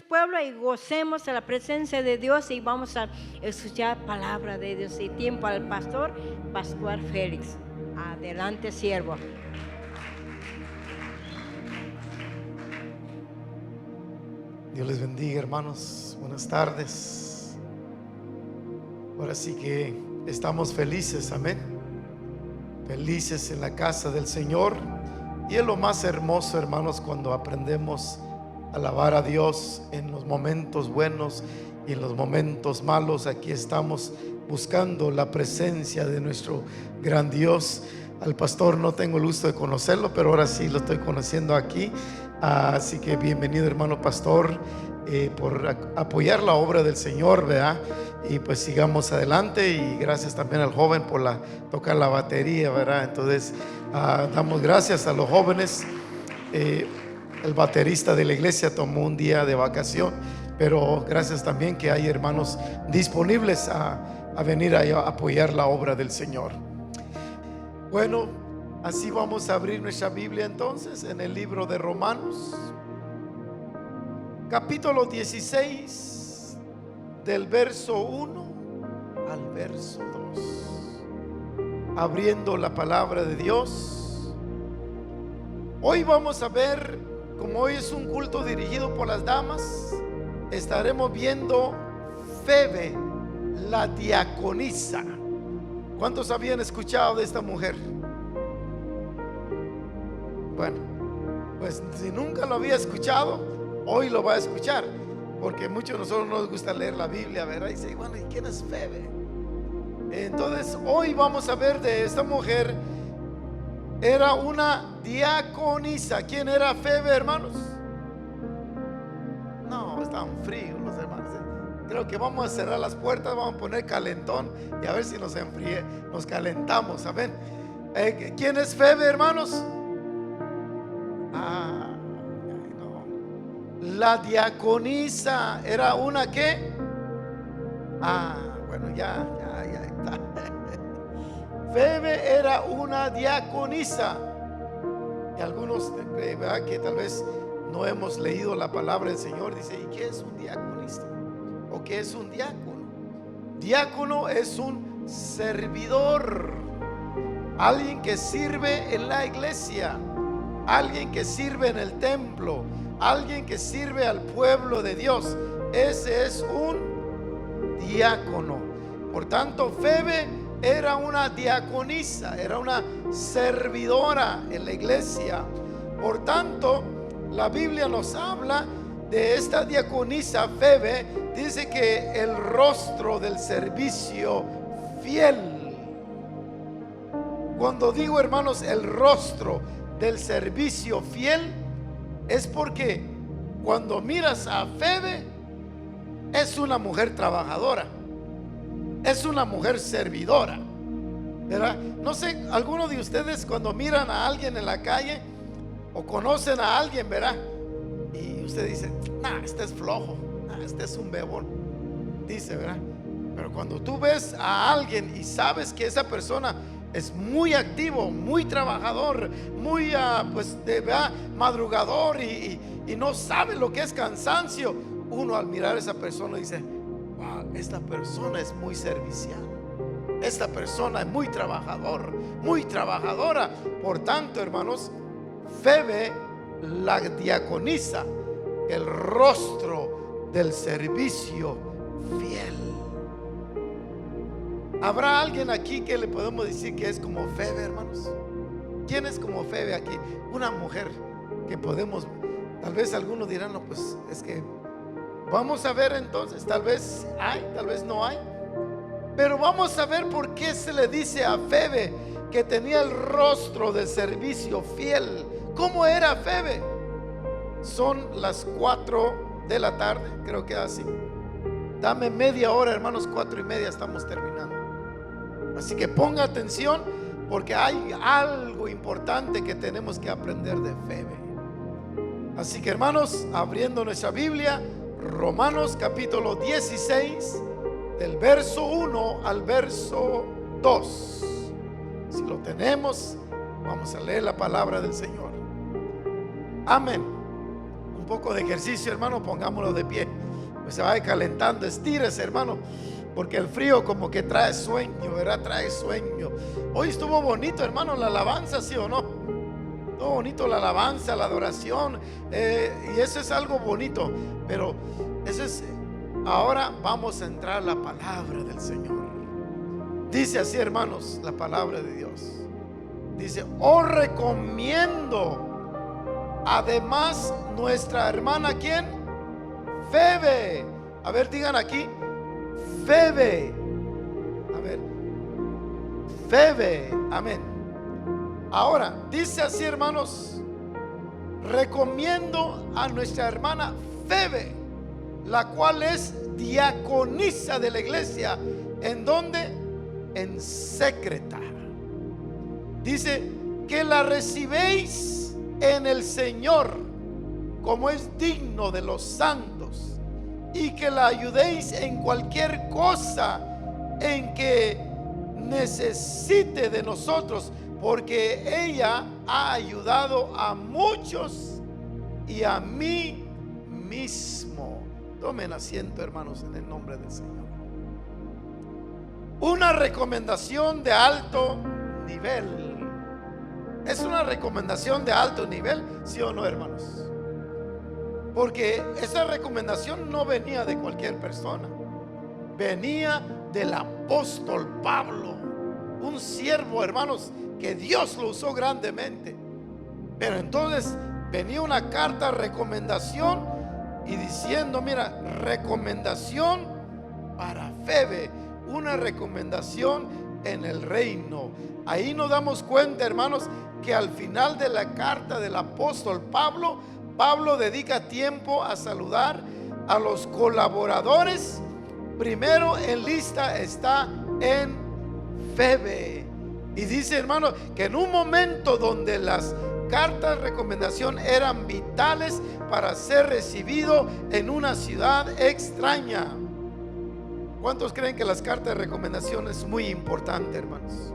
Pueblo, y gocemos de la presencia de Dios y vamos a escuchar palabra de Dios y tiempo al pastor Pascual Félix. Adelante, siervo. Dios les bendiga, hermanos. Buenas tardes. Ahora sí que estamos felices, amén. Felices en la casa del Señor. Y es lo más hermoso, hermanos, cuando aprendemos a alabar a Dios en los momentos buenos y en los momentos malos. Aquí estamos buscando la presencia de nuestro gran Dios. Al pastor no tengo el gusto de conocerlo, pero ahora sí lo estoy conociendo aquí. Así que bienvenido, hermano pastor, por apoyar la obra del Señor, ¿verdad? Y pues sigamos adelante. Y gracias también al joven por tocar la batería, ¿verdad? Entonces damos gracias a los jóvenes. El baterista de la iglesia tomó un día de vacación, pero gracias también que hay hermanos disponibles a venir a apoyar la obra del Señor. Bueno, así vamos a abrir nuestra Biblia entonces en el libro de Romanos, capítulo 16, del verso 1 al verso 2. Abriendo la palabra de Dios. Hoy vamos a ver, como hoy es un culto dirigido por las damas, estaremos viendo Febe, la diaconisa. ¿Cuántos habían escuchado de esta mujer? Bueno, pues si nunca lo había escuchado, hoy lo va a escuchar, porque muchos de nosotros no nos gusta leer la Biblia, ¿verdad? Y dice, bueno, ¿y quién es Febe? Entonces hoy vamos a ver de esta mujer. Era una diaconisa. ¿Quién era Febe, hermanos? No, estaban fríos los hermanos. Creo que vamos a cerrar las puertas, vamos a poner calentón y a ver si nos enfríe, nos calentamos, ¿saben? ¿Quién es Febe, hermanos? No. La diaconisa era una ¿qué? Bueno, ya está. Febe era una diaconisa. Y algunos creen, ¿verdad?, que tal vez no hemos leído la palabra del Señor. Dice, ¿y qué es un diaconista? ¿O qué es un diácono? Diácono es un servidor, alguien que sirve en la iglesia, alguien que sirve en el templo, alguien que sirve al pueblo de Dios. Ese es un diácono. Por tanto, Febe era una diaconisa, era una servidora en la iglesia. Por tanto, la Biblia nos habla de esta diaconisa Febe. Dice que el rostro del servicio fiel. Cuando digo, hermanos, el rostro del servicio fiel, es porque cuando miras a Febe, es una mujer trabajadora, es una mujer servidora, ¿verdad? No sé, algunos de ustedes cuando miran a alguien en la calle o conocen a alguien, ¿verdad? Y usted dice, este es flojo, este es un bebón, dice, ¿verdad? Pero cuando tú ves a alguien y sabes que esa persona es muy activo, muy trabajador, muy madrugador y no sabe lo que es cansancio, uno al mirar a esa persona dice, wow, esta persona es muy servicial, esta persona es muy trabajador, muy trabajadora. Por tanto, hermanos, Febe, la diaconisa, el rostro del servicio fiel. ¿Habrá alguien aquí que le podemos decir que es como Febe, hermanos? ¿Quién es como Febe aquí? Una mujer que podemos, tal vez algunos dirán, no, pues es que vamos a ver entonces, tal vez hay, tal vez no hay, pero vamos a ver por qué se le dice a Febe que tenía el rostro del servicio fiel. ¿Cómo era Febe? Son las 4 de la tarde, creo que así. Dame media hora, hermanos, 4:30 estamos terminando. Así que ponga atención, porque hay algo importante que tenemos que aprender de Febe. Así que, hermanos, abriendo nuestra Biblia, Romanos capítulo 16, del verso 1 al verso 2. Si lo tenemos, vamos a leer la palabra del Señor. Amén. un poco de ejercicio, hermano, pongámoslo de pie. Pues se va calentando, estírese, hermano, porque el frío como que trae sueño, ¿verdad? Trae sueño. Hoy estuvo bonito, hermano, la alabanza, ¿sí o no? Estuvo bonito la alabanza, la adoración, y eso es algo bonito. Pero eso es, ahora vamos a entrar a la palabra del Señor. Dice así, hermanos, la palabra de Dios. Dice: os recomiendo además nuestra hermana, ¿quién? Febe. A ver, digan aquí, Febe. A ver, Febe, amén. Ahora, dice así, hermanos: recomiendo a nuestra hermana Febe, la cual es diaconisa de la iglesia. ¿En dónde? En Secreta. Dice que la recibéis en el Señor como es digno de los santos, y que la ayudéis en cualquier cosa en que necesite de nosotros, porque ella ha ayudado a muchos y a mí mismo. Tomen asiento, hermanos, en el nombre del Señor. Una recomendación de alto nivel. ¿Es una recomendación de alto nivel? ¿Sí o no, hermanos? Porque esa recomendación no venía de cualquier persona. Venía del apóstol Pablo, un siervo, hermanos, que Dios lo usó grandemente. Pero entonces venía una carta de recomendación y diciendo: mira, recomendación para Febe, una recomendación en el reino. Ahí nos damos cuenta, hermanos, que al final de la carta del apóstol Pablo, Pablo dedica tiempo a saludar a los colaboradores. Primero en lista está en Febe. Y dice, hermano, que en un momento donde las cartas de recomendación eran vitales para ser recibido en una ciudad extraña. ¿Cuántos creen que las cartas de recomendación es muy importante, hermanos?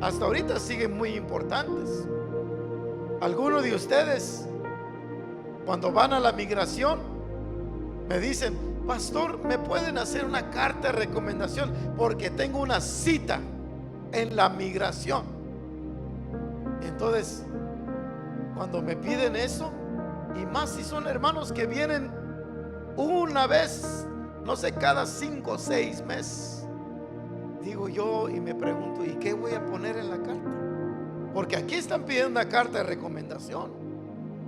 Hasta ahorita siguen muy importantes. Algunos de ustedes, cuando van a la migración, me dicen: pastor, ¿me pueden hacer una carta de recomendación? Porque tengo una cita en la migración. Entonces, cuando me piden eso, y más si son hermanos que vienen una vez, no sé, cada 5 o 6 meses, digo yo y me pregunto: ¿y qué voy a poner en la carta? Porque aquí están pidiendo una carta de recomendación.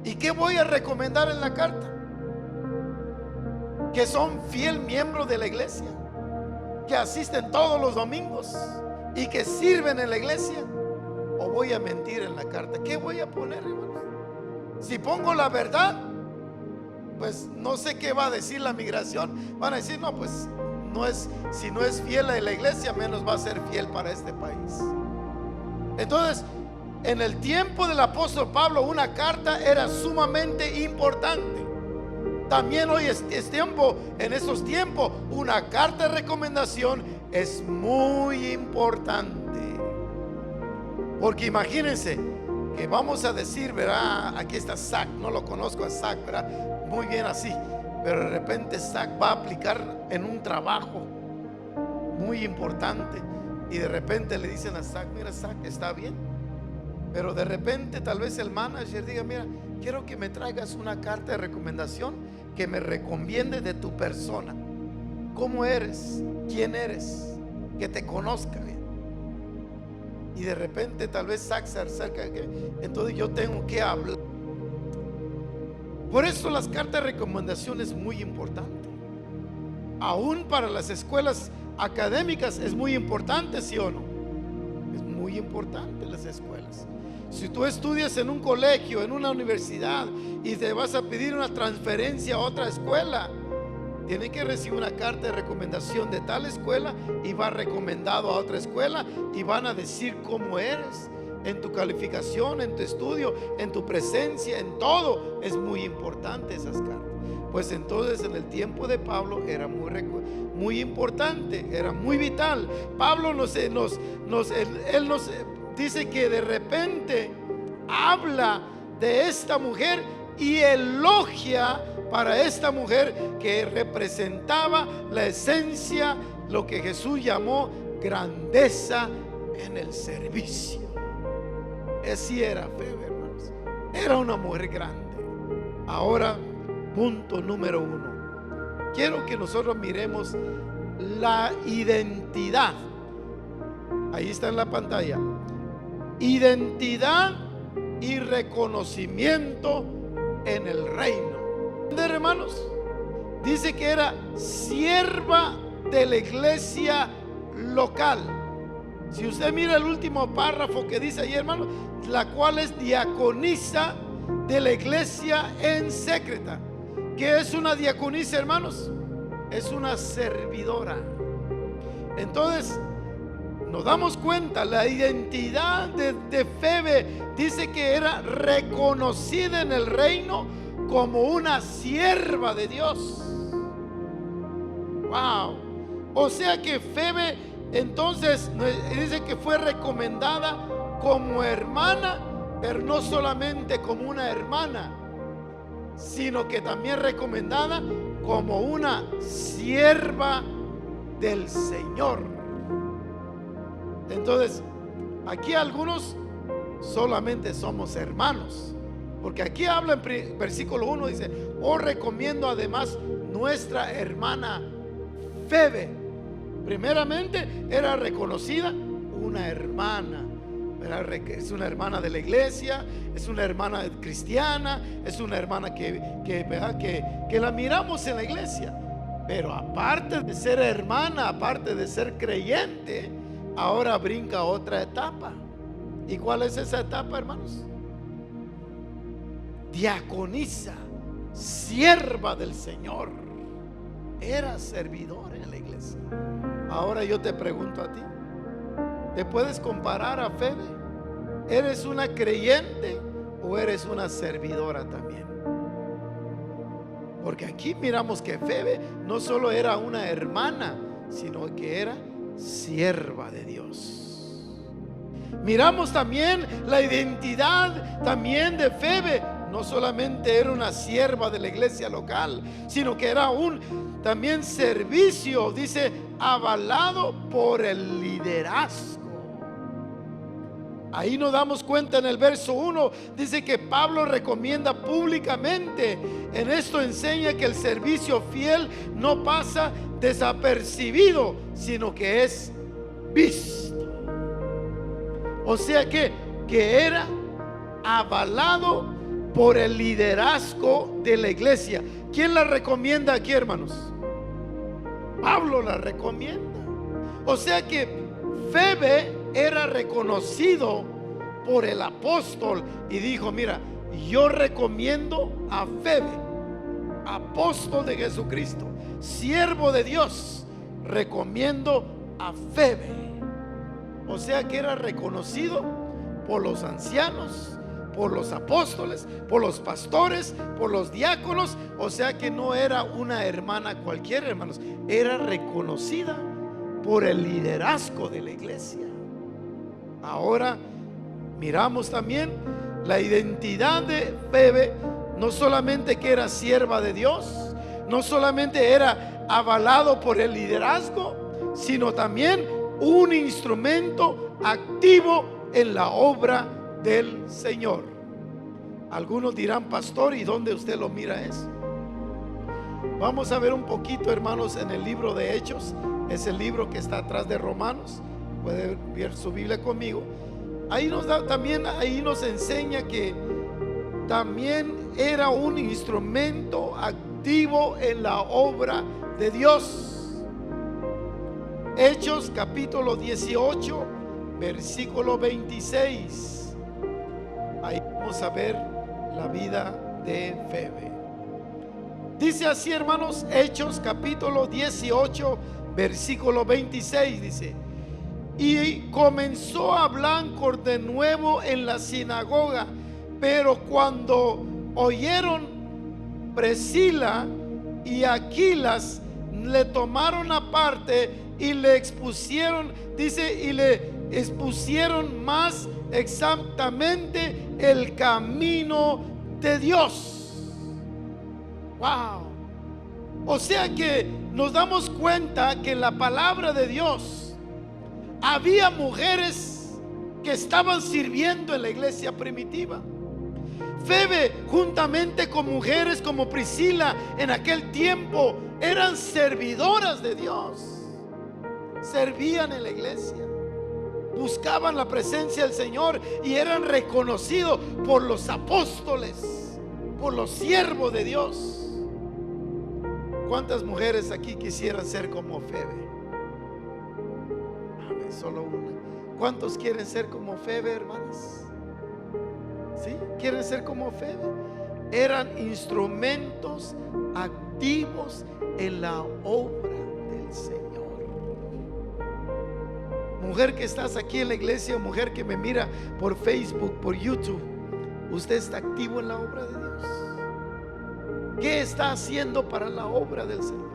¿Y qué voy a recomendar en la carta? Que son fiel miembros de la iglesia, que asisten todos los domingos y que sirven en la iglesia. ¿O voy a mentir en la carta? ¿Qué voy a poner, hermanos? Si pongo la verdad, pues no sé qué va a decir la migración. Van a decir: no, pues no es, si no es fiel a la iglesia, menos va a ser fiel para este país. Entonces, en el tiempo del apóstol Pablo, una carta era sumamente importante. También hoy es tiempo, en esos tiempos, una carta de recomendación es muy importante. Porque imagínense que vamos a decir, ¿verdad? Aquí está Zach, no lo conozco a Zach, ¿verdad? Muy bien así. Pero de repente Zach va a aplicar en un trabajo muy importante. Y de repente le dicen a Zach: mira, Zach, está bien. Pero de repente tal vez el manager diga: mira, quiero que me traigas una carta de recomendación que me recomiende de tu persona. ¿Cómo eres? ¿Quién eres? Que te conozca bien. Y de repente tal vez Zach se acerca, entonces yo tengo que hablar. Por eso las cartas de recomendación es muy importante. Aún para las escuelas académicas es muy importante, ¿sí o no? Es muy importante las escuelas. Si tú estudias en un colegio, en una universidad, y te vas a pedir una transferencia a otra escuela, tiene que recibir una carta de recomendación de tal escuela y va recomendado a otra escuela, y van a decir cómo eres en tu calificación, en tu estudio, en tu presencia, en todo. Es muy importante esas cartas. Pues entonces en el tiempo de Pablo era muy importante, era muy vital. Pablo él nos dice que de repente habla de esta mujer y elogia para esta mujer que representaba la esencia, lo que Jesús llamó grandeza en el servicio. Así era Febe, hermanos. Era una mujer grande. Ahora, punto número 1. Quiero que nosotros miremos la identidad. Ahí está en la pantalla. Identidad y reconocimiento en el reino. Hermanos, dice que era sierva de la iglesia local. Si usted mira el último párrafo que dice ahí, hermano, la cual es diaconisa de la iglesia en Secreta. ¿Qué es una diaconisa, hermanos? Es una servidora. Entonces nos damos cuenta, la identidad de Febe dice que era reconocida en el reino como una sierva de Dios. Wow. O sea que Febe entonces dice que fue recomendada como hermana, pero no solamente como una hermana, sino que también recomendada como una sierva del Señor. Entonces, aquí algunos solamente somos hermanos, porque aquí habla en versículo 1, dice: os recomiendo además nuestra hermana Febe. Primeramente era reconocida una hermana, es una hermana de la iglesia, es una hermana cristiana, es una hermana que la miramos en la iglesia. Pero aparte de ser hermana, aparte de ser creyente, ahora brinca otra etapa. ¿Y cuál es esa etapa, hermanos? Diaconisa, sierva del Señor. Era servidora en la iglesia. Ahora yo te pregunto a ti, ¿te puedes comparar a Febe? ¿Eres una creyente o eres una servidora también? Porque aquí miramos que Febe no solo era una hermana, sino que era sierva de Dios. Miramos también la identidad también de Febe. No solamente era una sierva de la iglesia local, sino que era también servicio, dice, avalado por el liderazgo. Ahí nos damos cuenta en el verso 1, dice que Pablo recomienda públicamente. En esto enseña que el servicio fiel no pasa desapercibido, sino que es visto. O sea que era avalado por el liderazgo de la iglesia. ¿Quién la recomienda aquí, hermanos? Pablo la recomienda. O sea que Febe era reconocido por el apóstol y dijo: mira, yo recomiendo a Febe, apóstol de Jesucristo, siervo de Dios, recomiendo a Febe. O sea que era reconocido por los ancianos, por los apóstoles, por los pastores, por los diáconos. O sea que no era una hermana cualquiera, hermanos, era reconocida por el liderazgo de la iglesia. Ahora miramos también la identidad de Febe. No solamente que era sierva de Dios, no solamente era avalado por el liderazgo, sino también un instrumento activo en la obra del Señor. Algunos dirán: pastor, ¿y dónde usted lo mira eso? Vamos a ver un poquito, hermanos, en el libro de Hechos. Es el libro que está atrás de Romanos. Puede ver su Biblia conmigo. Ahí nos enseña que también era un instrumento activo en la obra de Dios. Hechos capítulo 18, versículo 26. Ahí vamos a ver la vida de Febe. Dice así, hermanos, Hechos capítulo 18, versículo 26, dice: y comenzó a hablar de nuevo en la sinagoga, pero cuando oyeron Priscila y Aquilas, le tomaron aparte y le expusieron, dice, y le expusieron más exactamente el camino de Dios. Wow. O sea que nos damos cuenta que en la palabra de Dios había mujeres que estaban sirviendo en la iglesia primitiva. Febe, juntamente con mujeres como Priscila, en aquel tiempo eran servidoras de Dios. Servían en la iglesia, buscaban la presencia del Señor y eran reconocidos por los apóstoles, por los siervos de Dios. ¿Cuántas mujeres aquí quisieran ser como Febe? Amén, solo una. ¿Cuántos quieren ser como Febe, hermanas? ¿Sí? ¿Quieren ser como Febe? Eran instrumentos activos en la obra del Señor. Mujer que estás aquí en la iglesia, mujer que me mira por Facebook, por YouTube, ¿usted está activo en la obra de Dios? ¿Qué está haciendo para la obra del Señor?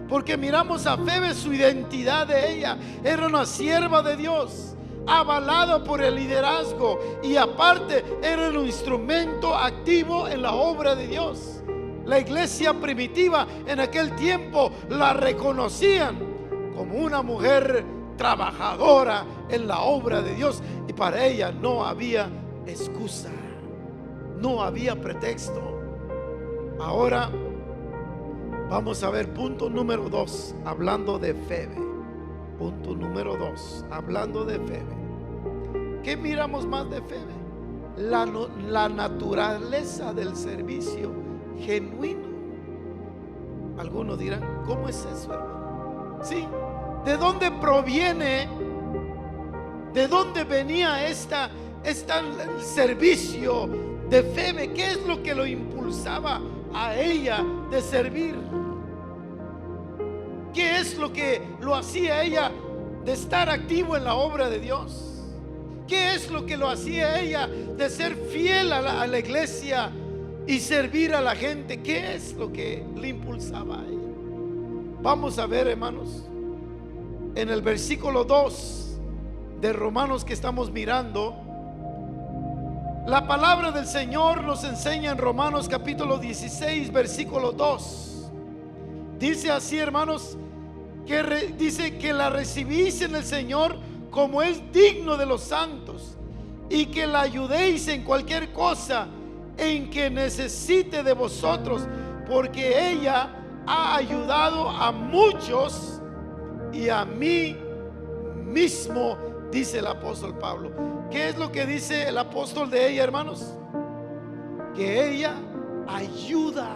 Porque miramos a Febe, su identidad de ella era una sierva de Dios, avalada por el liderazgo, y aparte era un instrumento activo en la obra de Dios. La iglesia primitiva en aquel tiempo la reconocían como una mujer trabajadora en la obra de Dios, y para ella no había excusa, no había pretexto. Ahora vamos a ver punto número 2, hablando de Febe. Punto número 2, hablando de Febe. ¿Qué miramos más de Febe? La naturaleza del servicio genuino. Algunos dirán, ¿cómo es eso, hermano? Sí, ¿de dónde proviene? ¿De dónde venía el servicio de Febe? ¿Qué es lo que lo impulsaba a ella de servir? ¿Qué es lo que lo hacía ella de estar activo en la obra de Dios? ¿Qué es lo que lo hacía ella de ser fiel a la iglesia y servir a la gente? ¿Qué es lo que le impulsaba a ella? Vamos a ver, hermanos, en el versículo 2 de Romanos que estamos mirando. La palabra del Señor nos enseña en Romanos capítulo 16, versículo 2. Dice así, hermanos, dice que la recibís en el Señor como es digno de los santos, y que la ayudéis en cualquier cosa en que necesite de vosotros, porque ella ha ayudado a muchos y a mí mismo, dice el apóstol Pablo. ¿Qué es lo que dice el apóstol de ella, hermanos? Que ella ayuda.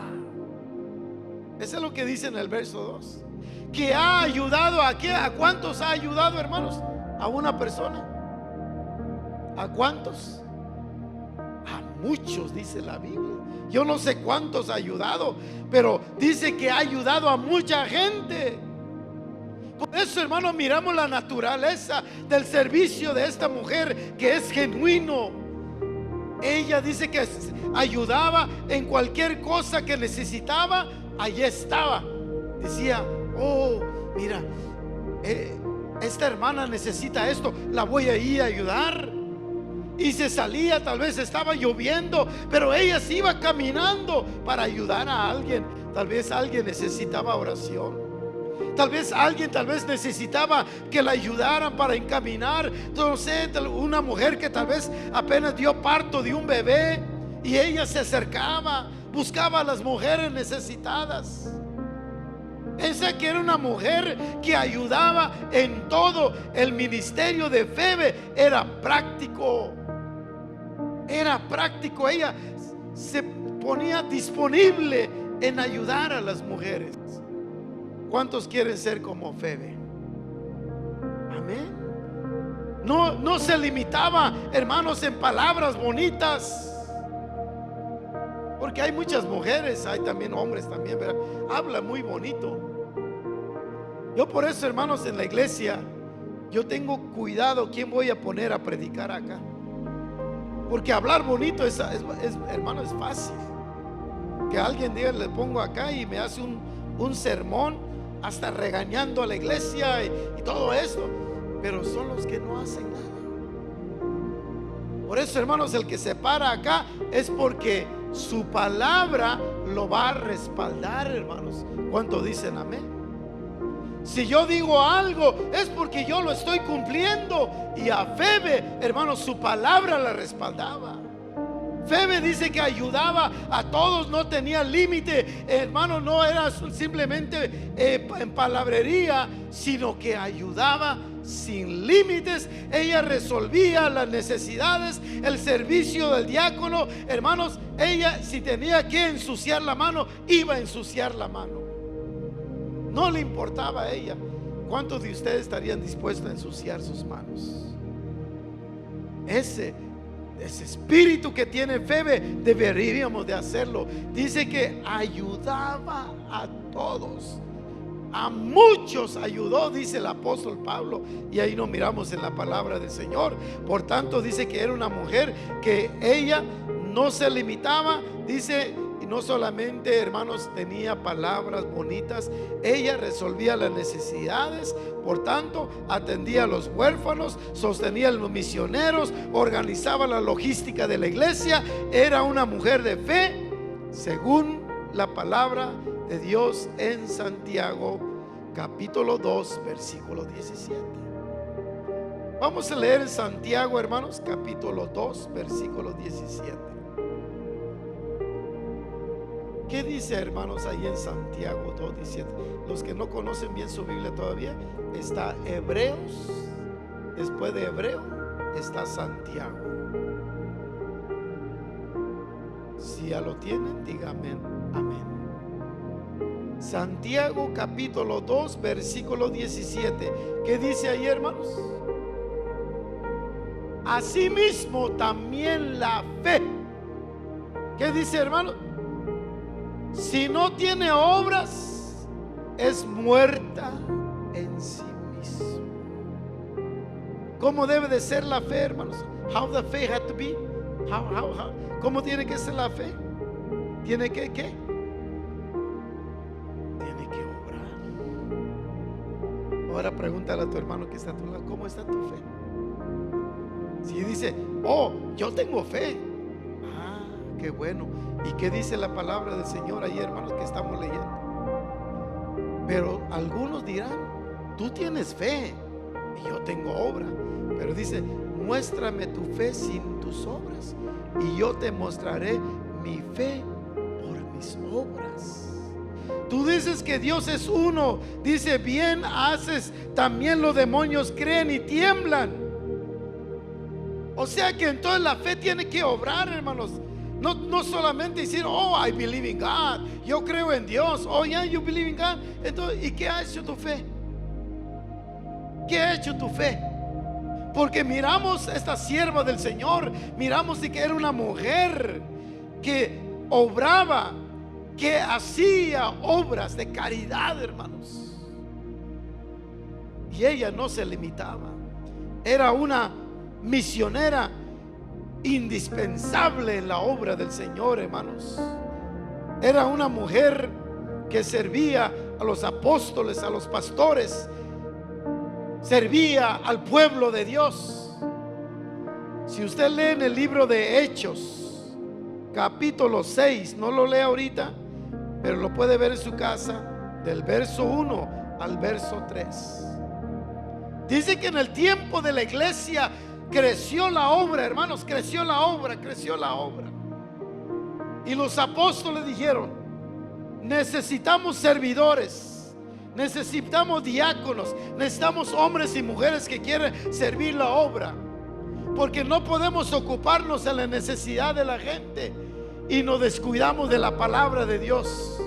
Eso es lo que dice en el verso 2. Que ha ayudado ¿a qué? ¿A cuántos ha ayudado, hermanos? ¿A una persona? ¿A cuántos? A muchos, dice la Biblia. Yo no sé cuántos ha ayudado, pero dice que ha ayudado a mucha gente. Por eso, hermano, miramos la naturaleza del servicio de esta mujer, que es genuino. Ella dice que ayudaba en cualquier cosa que necesitaba. Allí estaba. Decía, oh, mira, esta hermana necesita esto, la voy a ir a ayudar. Y se salía, tal vez estaba lloviendo, pero ella se iba caminando para ayudar a alguien. Tal vez alguien necesitaba oración. Tal vez alguien necesitaba que la ayudaran para encaminar. No sé, una mujer que tal vez apenas dio parto de un bebé, y ella se acercaba, buscaba a las mujeres necesitadas. Esa que era una mujer que ayudaba en todo. El ministerio de Febe era práctico. Era práctico. Ella se ponía disponible en ayudar a las mujeres. ¿Cuántos quieren ser como Febe? Amén. No se limitaba, hermanos, en palabras bonitas. Porque hay muchas mujeres, hay también hombres también, ¿verdad? Habla muy bonito. Yo por eso, hermanos, en la iglesia yo tengo cuidado quién voy a poner a predicar acá. Porque hablar bonito hermano, es fácil. Que alguien diga, le pongo acá y me hace un sermón, hasta regañando a la iglesia y todo eso. Pero son los que no hacen nada. Por eso, hermanos, el que se para acá es porque su palabra lo va a respaldar, hermanos. ¿Cuánto dicen amén? Si yo digo algo es porque yo lo estoy cumpliendo. Y a Febe, hermanos, su palabra la respaldaba. Febe dice que ayudaba a todos, no tenía límite, hermano, no era simplemente en palabrería, sino que ayudaba sin límites. Ella resolvía las necesidades, el servicio del diácono, hermanos. Ella, si tenía que ensuciar la mano, iba a ensuciar la mano. No le importaba a ella. ¿Cuántos de ustedes estarían dispuestos a ensuciar sus manos? Ese espíritu que tiene Febe, deberíamos de hacerlo. Dice que ayudaba a todos, a muchos ayudó, dice el apóstol Pablo. Y ahí nos miramos en la palabra del Señor. Por tanto, dice que era una mujer que ella no se limitaba, dice. Y no solamente, hermanos, tenía palabras bonitas, ella resolvía las necesidades. Por tanto, atendía a los huérfanos, sostenía a los misioneros, organizaba la logística de la iglesia. Era una mujer de fe, según la palabra de Dios en Santiago capítulo 2 versículo 17. Vamos a leer en Santiago, hermanos, capítulo 2 versículo 17. ¿Qué dice, hermanos, ahí en Santiago 2:17? Los que no conocen bien su Biblia todavía, está Hebreos, después de Hebreo está Santiago. Si ya lo tienen, díganme amén. Santiago capítulo 2 versículo 17. ¿Qué dice ahí, hermanos? Asimismo también la fe. ¿Qué dice, hermanos? Si no tiene obras, es muerta en sí misma. ¿Cómo debe de ser la fe, hermanos? How the faith had to be? How? ¿Cómo tiene que ser la fe? ¿Tiene que qué? Tiene que obrar. Ahora pregúntale a tu hermano que está a tu lado, ¿cómo está tu fe? Si dice, oh, yo tengo fe. Ah, qué bueno. ¿Y qué dice la palabra del Señor ahí, hermanos, que estamos leyendo? Pero algunos dirán, tú tienes fe y yo tengo obra. Pero dice, muéstrame tu fe sin tus obras y yo te mostraré mi fe por mis obras. Tú dices que Dios es uno. Dice, bien haces, también los demonios creen y tiemblan. O sea que entonces la fe tiene que obrar, hermanos. No solamente decir, oh, I believe in God, yo creo en Dios. Oh, yeah, you believe in God. Entonces, ¿y qué ha hecho tu fe? ¿Qué ha hecho tu fe? Porque miramos esta sierva del Señor, miramos de que era una mujer que obraba, que hacía obras de caridad, hermanos. Y ella no se limitaba. Era una misionera indispensable en la obra del Señor, hermanos. Era una mujer que servía a los apóstoles, a los pastores, servía al pueblo de Dios. Si usted lee en el libro de Hechos capítulo 6, no lo lea ahorita, pero lo puede ver en su casa, del verso 1 al verso 3. Dice que en el tiempo de la iglesia creció la obra, hermanos, creció la obra. Y los apóstoles dijeron, necesitamos servidores, necesitamos diáconos, necesitamos hombres y mujeres que quieren servir la obra, porque no podemos ocuparnos de la necesidad de la gente y nos descuidamos de la palabra de Dios.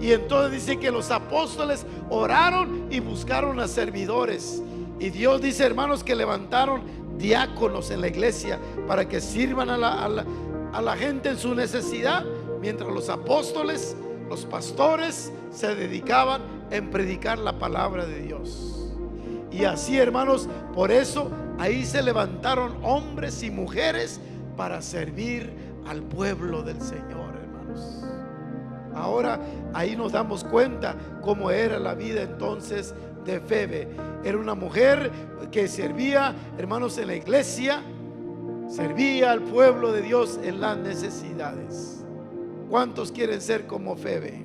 Y entonces dice que los apóstoles oraron y buscaron a servidores. Y Dios dice, hermanos, que levantaron diáconos en la iglesia para que sirvan a la gente en su necesidad, mientras los apóstoles, los pastores se dedicaban en predicar la palabra de Dios. Y así, hermanos, por eso ahí se levantaron hombres y mujeres para servir al pueblo del Señor, hermanos. Ahora ahí nos damos cuenta cómo era la vida entonces de Febe. Era una mujer que servía, hermanos, en la iglesia, servía al pueblo de Dios en las necesidades. ¿Cuántos quieren ser como Febe?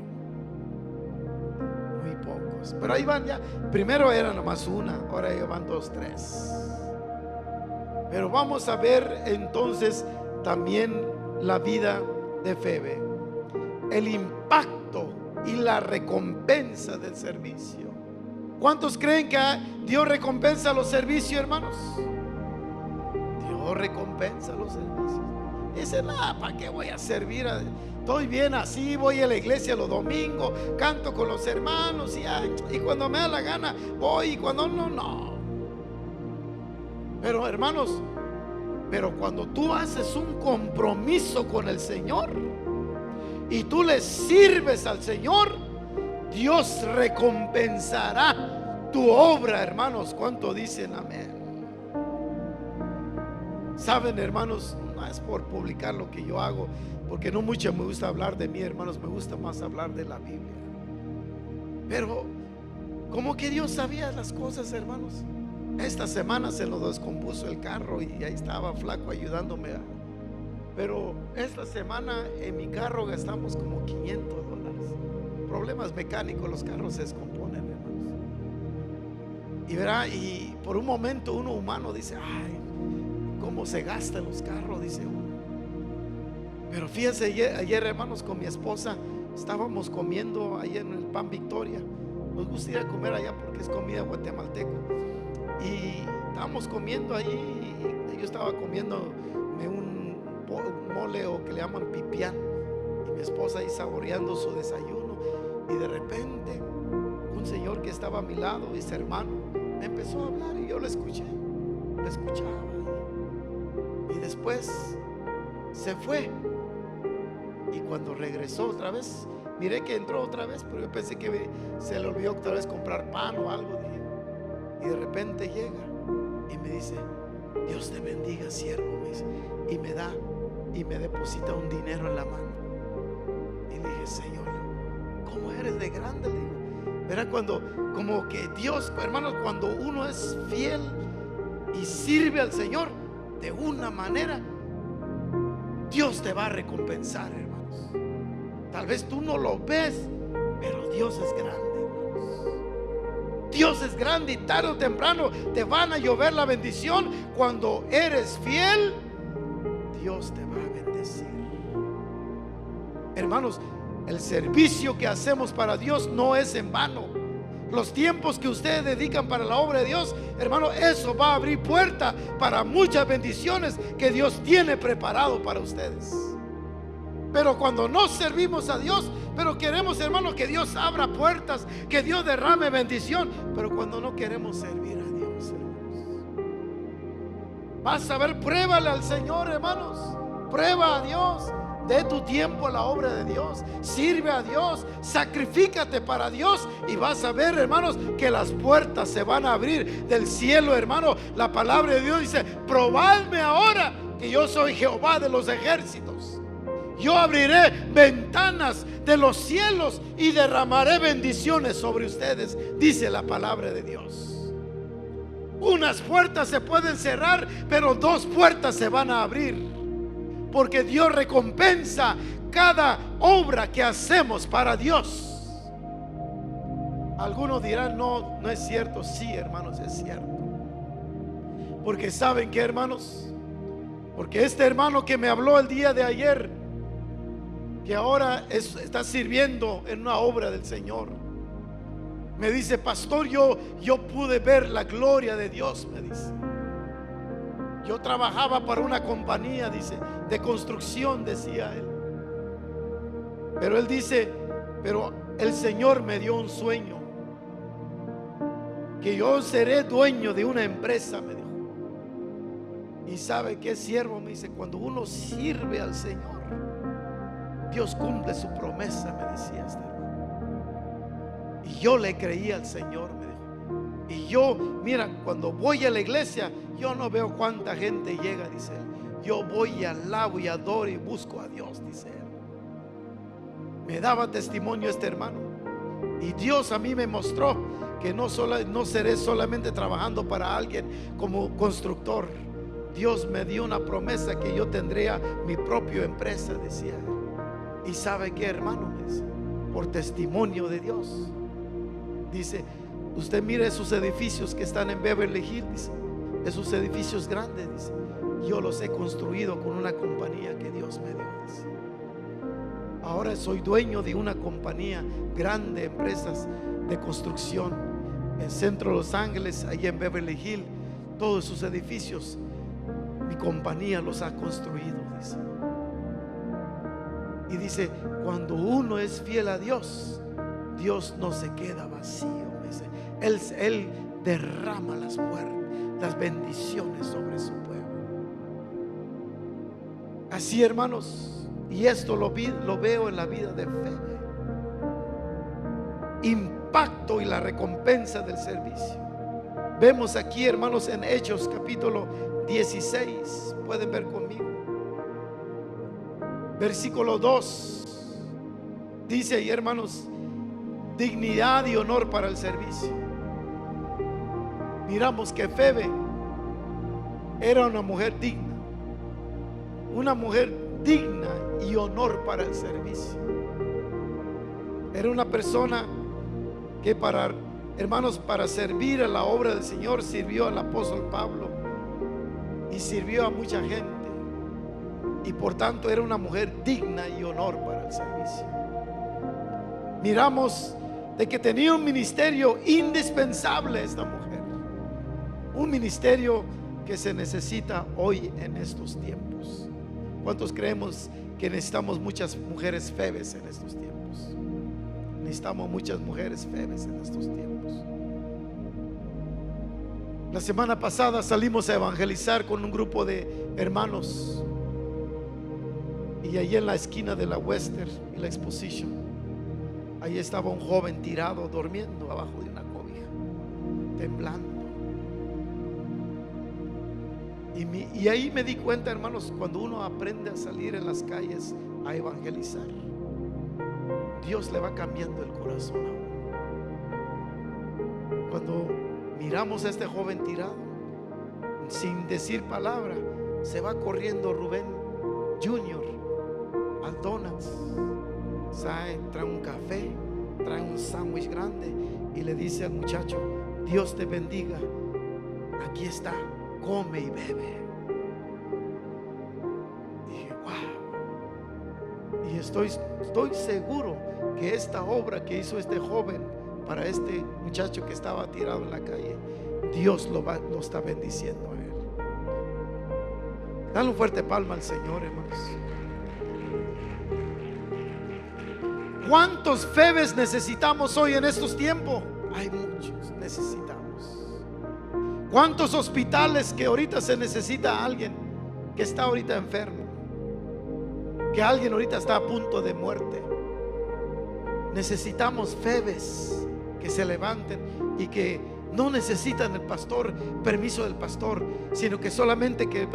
Muy pocos, pero ahí van ya. Primero era nomás una, ahora ya van 2, 3. Pero vamos a ver entonces también la vida de Febe, el impacto y la recompensa del servicio. ¿Cuántos creen que Dios recompensa los servicios, hermanos? Dios recompensa los servicios. Dice, nada, ¿para qué voy a servir? Estoy bien así, voy a la iglesia los domingos, canto con los hermanos y cuando me da la gana voy, y cuando no. Pero hermanos, pero cuando tú haces un compromiso con el Señor y tú le sirves al Señor, Dios recompensará tu obra, hermanos. ¿Cuánto dicen amén? Saben, hermanos, no es por publicar lo que yo hago, porque no mucho me gusta hablar de mí, hermanos, me gusta más hablar de la Biblia. Pero como que Dios sabía las cosas, hermanos. Esta semana se nos descompuso el carro y ahí estaba Flaco ayudándome. Pero esta semana en mi carro gastamos como $500. Problemas mecánicos, los carros se descomponen, hermanos. Y verá, y por un momento uno humano dice, ay, cómo se gastan los carros, dice uno. Pero fíjense, ayer, hermanos, con mi esposa estábamos comiendo ahí en el Pan Victoria. Nos gusta ir a comer allá porque es comida guatemalteco. Y estábamos comiendo ahí. Yo estaba comiendo un mole o que le llaman pipián, y mi esposa ahí saboreando su desayuno. Y de repente un señor que estaba a mi lado, ese hermano, me empezó a hablar y yo lo escuché, lo escuchaba. Y después se fue. Y cuando regresó otra vez, miré que entró otra vez, pero yo pensé que se le olvidó otra vez comprar pan o algo, dije. Y de repente llega y me dice, Dios te bendiga, siervo, me dice, y me da y me deposita un dinero en la mano. Y le dije, Señor, ¿cómo eres de grande? Le digo, verá, cuando como que Dios, hermanos, cuando uno es fiel y sirve al Señor de una manera, Dios te va a recompensar, hermanos. Tal vez tú no lo ves, pero Dios es grande, hermanos. Dios es grande y tarde o temprano te van a llover la bendición. Cuando eres fiel, Dios te va a bendecir. Hermanos, el servicio que hacemos para Dios no es en vano. Los tiempos que ustedes dedican para la obra de Dios, hermano, eso va a abrir puerta para muchas bendiciones que Dios tiene preparado para ustedes. Pero cuando no servimos a Dios, pero queremos, hermano, que Dios abra puertas, que Dios derrame bendición, pero cuando no queremos servir a Dios, hermanos, vas a ver, pruébale al Señor, hermanos, prueba a Dios. De tu tiempo a la obra de Dios, sirve a Dios, sacrifícate para Dios y vas a ver, hermanos, que las puertas se van a abrir del cielo, hermano. La palabra de Dios dice, probadme ahora que yo soy Jehová de los ejércitos. Yo abriré ventanas de los cielos y derramaré bendiciones sobre ustedes, dice la palabra de Dios. Unas puertas se pueden cerrar, pero 2 puertas se van a abrir. Porque Dios recompensa cada obra que hacemos para Dios. Algunos dirán, no, no es cierto. Sí, hermanos, es cierto. Porque saben que, hermanos, porque este hermano que me habló el día de ayer, que ahora está sirviendo en una obra del Señor, me dice, pastor, yo pude ver la gloria de Dios, me dice. Yo trabajaba para una compañía, dice, de construcción, decía él. Pero él dice, pero el Señor me dio un sueño, que yo seré dueño de una empresa, me dijo. Y sabe que, siervo, me dice, cuando uno sirve al Señor, Dios cumple su promesa, me decía este hermano. Y yo le creí al Señor, me dijo. Y yo, mira, cuando voy a la iglesia, yo no veo cuánta gente llega, dice él. Yo voy y alabo y adoro y busco a Dios, dice él. Me daba testimonio este hermano. Y Dios a mí me mostró que no seré solamente trabajando para alguien como constructor. Dios me dio una promesa que yo tendría mi propia empresa, decía él. Y sabe que, hermano, por testimonio de Dios, dice, usted mire esos edificios que están en Beverly Hills, dice, esos edificios grandes, dice, yo los he construido con una compañía que Dios me dio, dice. Ahora soy dueño de una compañía grande, empresas de construcción en centro de Los Ángeles, allí en Beverly Hills. Todos sus edificios mi compañía los ha construido, dice. Y dice, cuando uno es fiel a Dios, Dios no se queda vacío, dice. Él derrama las bendiciones sobre su pueblo. Así, hermanos, y esto lo veo en la vida de Febe. Impacto y la recompensa del servicio. Vemos aquí, hermanos, en Hechos capítulo 16, pueden ver conmigo, versículo 2, dice ahí, hermanos, dignidad y honor para el servicio. Miramos que Febe era una mujer digna y honor para el servicio. Era una persona que para servir a la obra del Señor sirvió al apóstol Pablo y sirvió a mucha gente, y por tanto era una mujer digna y honor para el servicio. Miramos de que tenía un ministerio indispensable esta mujer, un ministerio que se necesita hoy en estos tiempos. ¿Cuántos creemos que necesitamos muchas mujeres Febes en estos tiempos? Necesitamos muchas mujeres Febes en estos tiempos. La semana pasada salimos a evangelizar con un grupo de hermanos, y allí en la esquina de la Western y la Exposition, ahí estaba un joven tirado, durmiendo abajo de una cobija, temblando. Y ahí me di cuenta, hermanos, cuando uno aprende a salir en las calles a evangelizar, Dios le va cambiando el corazón a uno. Cuando miramos a este joven tirado, sin decir palabra, se va corriendo Rubén Junior al Donuts, trae un café, trae un sándwich grande y le dice al muchacho, Dios te bendiga, aquí está, come y bebe. Dije, wow. Y estoy seguro que esta obra que hizo este joven para este muchacho que estaba tirado en la calle, Dios lo está bendiciendo a él. Dale un fuerte palma al Señor, hermanos. ¿Cuántos Febes necesitamos hoy en estos tiempos? Hay muchos, necesitamos. ¿Cuántos hospitales que ahorita se necesita a alguien que está ahorita enfermo? Que alguien ahorita está a punto de muerte. Necesitamos Febes que se levanten y que no necesitan el pastor, permiso del pastor, sino que solamente que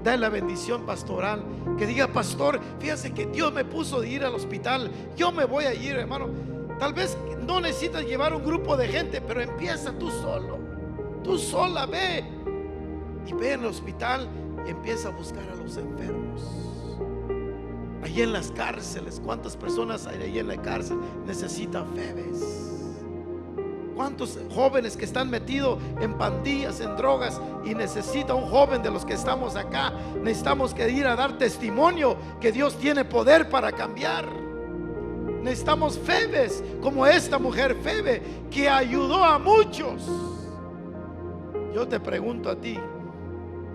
da la bendición pastoral, que diga, pastor, fíjese que Dios me puso de ir al hospital, yo me voy a ir, hermano. Tal vez no necesitas llevar un grupo de gente, pero empieza tú solo, tú sola, ve en el hospital y empieza a buscar a los enfermos. Allí en las cárceles, ¿cuántas personas hay allí en la cárcel? Necesitan Febes. ¿Cuántos jóvenes que están metidos en pandillas, en drogas, y necesita un joven de los que estamos acá? Necesitamos que ir a dar testimonio que Dios tiene poder para cambiar. Necesitamos Febes como esta mujer Febe que ayudó a muchos. Yo te pregunto a ti,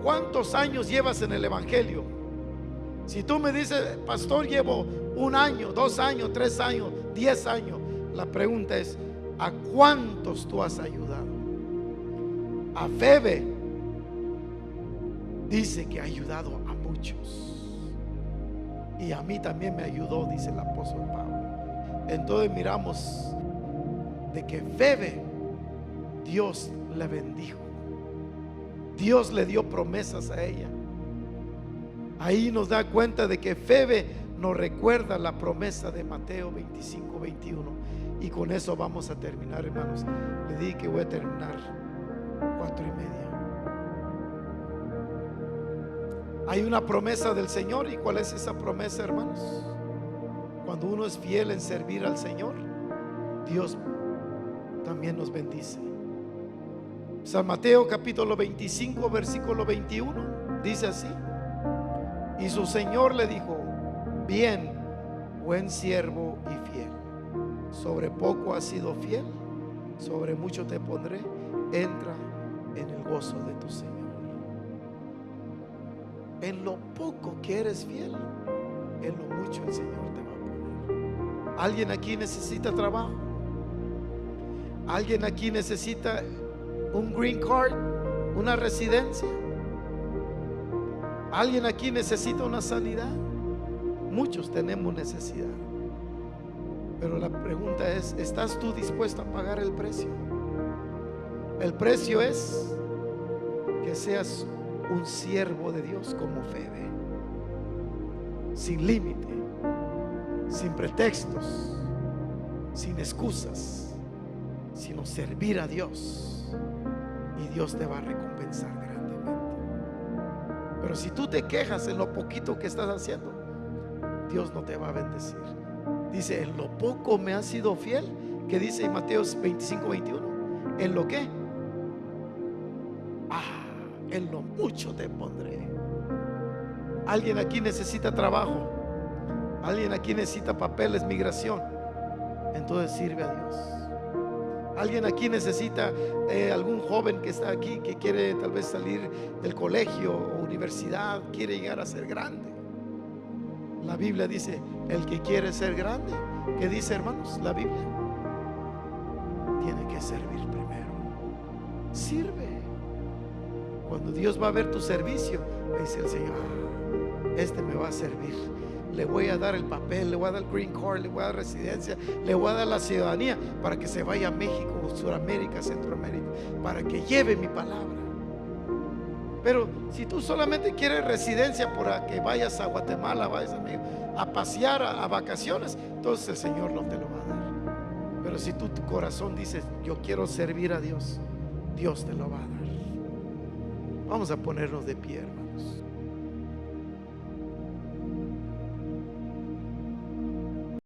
¿cuántos años llevas en el evangelio? Si tú me dices, pastor, llevo 1 año, 2 años, 3 años, 10 años, la pregunta es, ¿a cuántos tú has ayudado? A Febe dice que ha ayudado a muchos, y a mí también me ayudó, dice el apóstol Pablo. Entonces miramos de que Febe, Dios le bendijo, Dios le dio promesas a ella. Ahí nos da cuenta de que Febe nos recuerda la promesa de Mateo 25, 21. Y con eso vamos a terminar, hermanos. Le dije que voy a terminar 4:30. Hay una promesa del Señor. ¿Y cuál es esa promesa, hermanos? Cuando uno es fiel en servir al Señor, Dios también nos bendice. San Mateo capítulo 25 versículo 21 dice así: y su Señor le dijo: bien, buen siervo y fiel, sobre poco has sido fiel, sobre mucho te pondré, entra en el gozo de tu Señor. En lo poco que eres fiel, en lo mucho el Señor te va a poner. ¿Alguien aquí necesita trabajo? ¿Alguien aquí necesita un green card, una residencia? ¿Alguien aquí necesita una sanidad? Muchos tenemos necesidad, pero la pregunta es: ¿estás tú dispuesto a pagar el precio? El precio es que seas un siervo de Dios como Febe, sin límite, sin pretextos, sin excusas, sino servir a Dios, y Dios te va a recompensar grandemente. Pero si tú te quejas en lo poquito que estás haciendo, Dios no te va a bendecir. Dice: en lo poco me has sido fiel, que dice en Mateo 25, 21, ¿en lo qué? En lo mucho te pondré. Alguien aquí necesita trabajo, alguien aquí necesita papeles, migración, entonces sirve a Dios. Alguien aquí necesita, algún joven que está aquí, que quiere tal vez salir del colegio o universidad, quiere llegar a ser grande. La Biblia dice: el que quiere ser grande, ¿qué dice, hermanos? La Biblia tiene que servir primero. Sirve. Cuando Dios va a ver tu servicio, dice el Señor: este me va a servir, le voy a dar el papel, le voy a dar el green card, le voy a dar residencia, le voy a dar la ciudadanía para que se vaya a México, Sudamérica, Centroamérica, para que lleve mi palabra. Pero si tú solamente quieres residencia para que vayas a Guatemala, vayas a pasear, a vacaciones, entonces el Señor no te lo va a dar. Pero si tú, tu corazón dices: yo quiero servir a Dios, Dios te lo va a dar. Vamos a ponernos de pie, hermanos.